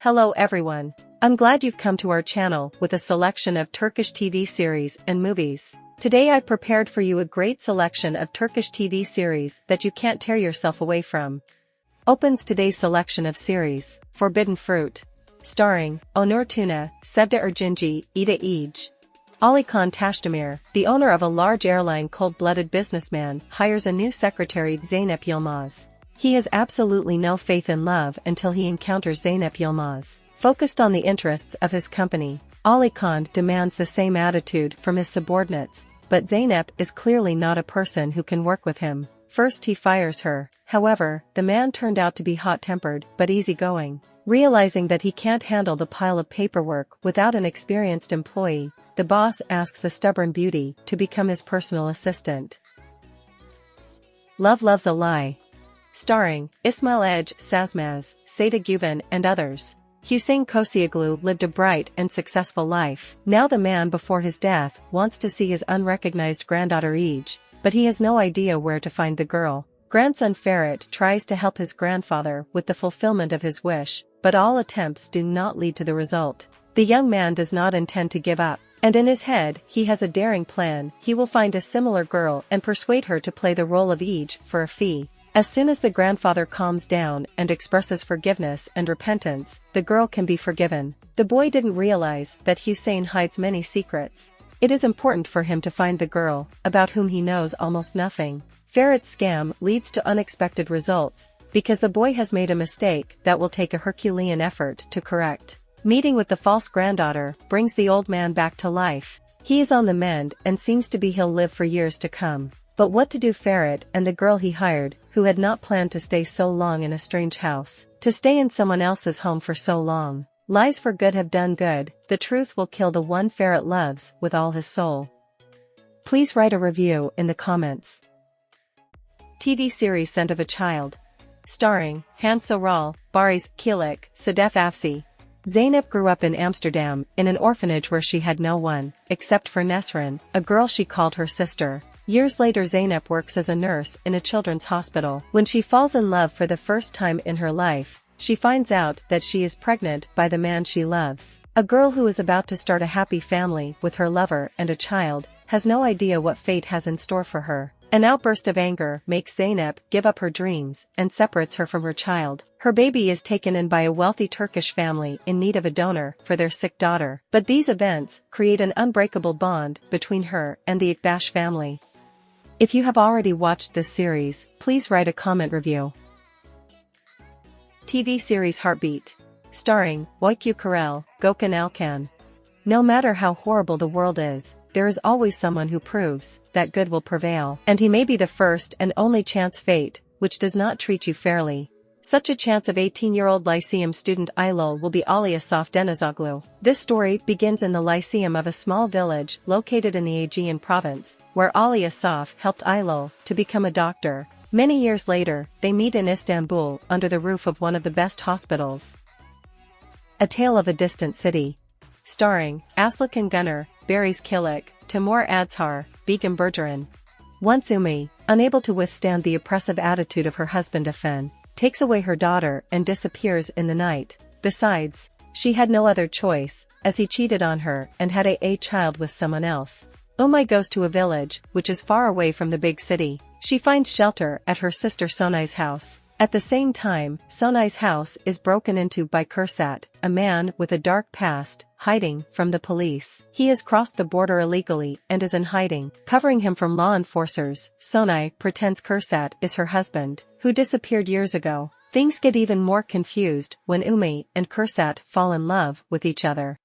Hello everyone. I'm glad you've come to our channel with a selection of Turkish TV series and movies. Today I prepared for you a great selection of Turkish TV series that you can't tear yourself away from. Opens today's selection of series, Forbidden Fruit. Starring, Onur Tuna, Sevda Erginci, Ida Ege. Alikan Tashdemir, the owner of a large airline cold-blooded businessman, hires a new secretary Zeynep Yilmaz. He has absolutely no faith in love until he encounters Zeynep Yilmaz. Focused on the interests of his company, Alikan demands the same attitude from his subordinates, but Zeynep is clearly not a person who can work with him. First he fires her. However, the man turned out to be hot-tempered but easygoing. Realizing that he can't handle the pile of paperwork without an experienced employee, the boss asks the stubborn beauty to become his personal assistant. Love Loves a Lie. Starring, Ismail Ege Sazmaz, Seda Güven and others. Hüseyin Kosioglu lived a bright and successful life. Now the man before his death wants to see his unrecognized granddaughter Ege, but he has no idea where to find the girl. Grandson Ferit tries to help his grandfather with the fulfillment of his wish, but all attempts do not lead to the result. The young man does not intend to give up, and in his head he has a daring plan. He will find a similar girl and persuade her to play the role of Ege for a fee. As soon as the grandfather calms down and expresses forgiveness and repentance, the girl can be forgiven. The boy didn't realize that Hüseyin hides many secrets. It is important for him to find the girl, about whom he knows almost nothing. Ferit's scam leads to unexpected results, because the boy has made a mistake that will take a Herculean effort to correct. Meeting with the false granddaughter brings the old man back to life. He is on the mend and seems to be he'll live for years to come. But what to do? Ferit and the girl he hired, who had not planned to stay so long in a strange house, to stay in someone else's home for so long. Lies for good have done good. The truth will kill the one Ferit loves with all his soul. Please write a review in the comments. TV series Scent of a Child. Starring, Han Soral, Baris Kilik, Sedef Afsi. Zeynep grew up in Amsterdam, in an orphanage where she had no one, except for Nesrin, a girl she called her sister. Years later Zeynep works as a nurse in a children's hospital. When she falls in love for the first time in her life, she finds out that she is pregnant by the man she loves. A girl who is about to start a happy family with her lover and a child, has no idea what fate has in store for her. An outburst of anger makes Zeynep give up her dreams and separates her from her child. Her baby is taken in by a wealthy Turkish family in need of a donor for their sick daughter. But these events create an unbreakable bond between her and the Ikbash family. If you have already watched this series, please write a comment review. TV series Heartbeat. Starring, Oyku Karel, Gökhan Alkan. No matter how horrible the world is, there is always someone who proves that good will prevail. And he may be the first and only chance fate, which does not treat you fairly. Such a chance of 18-year-old Lyceum student Aylol will be Ali Asaf Denizoglu. This story begins in the Lyceum of a small village located in the Aegean province, where Ali Asaf helped Aylol to become a doctor. Many years later, they meet in Istanbul under the roof of one of the best hospitals. A Tale of a Distant City. Starring, Aslıkan Gunner, Baris Kilik, Timur Adzhar, Begum Bergeron. Once Umi, unable to withstand the oppressive attitude of her husband Afen, takes away her daughter and disappears in the night. Besides, she had no other choice, as he cheated on her and had a child with someone else. Umay goes to a village, which is far away from the big city. She finds shelter at her sister Sonay's house. At the same time, Sonay's house is broken into by Kursat, a man with a dark past, hiding from the police. He has crossed the border illegally and is in hiding. Covering him from law enforcers, Sonay pretends Kursat is her husband, who disappeared years ago. Things get even more confused when Umi and Kursat fall in love with each other.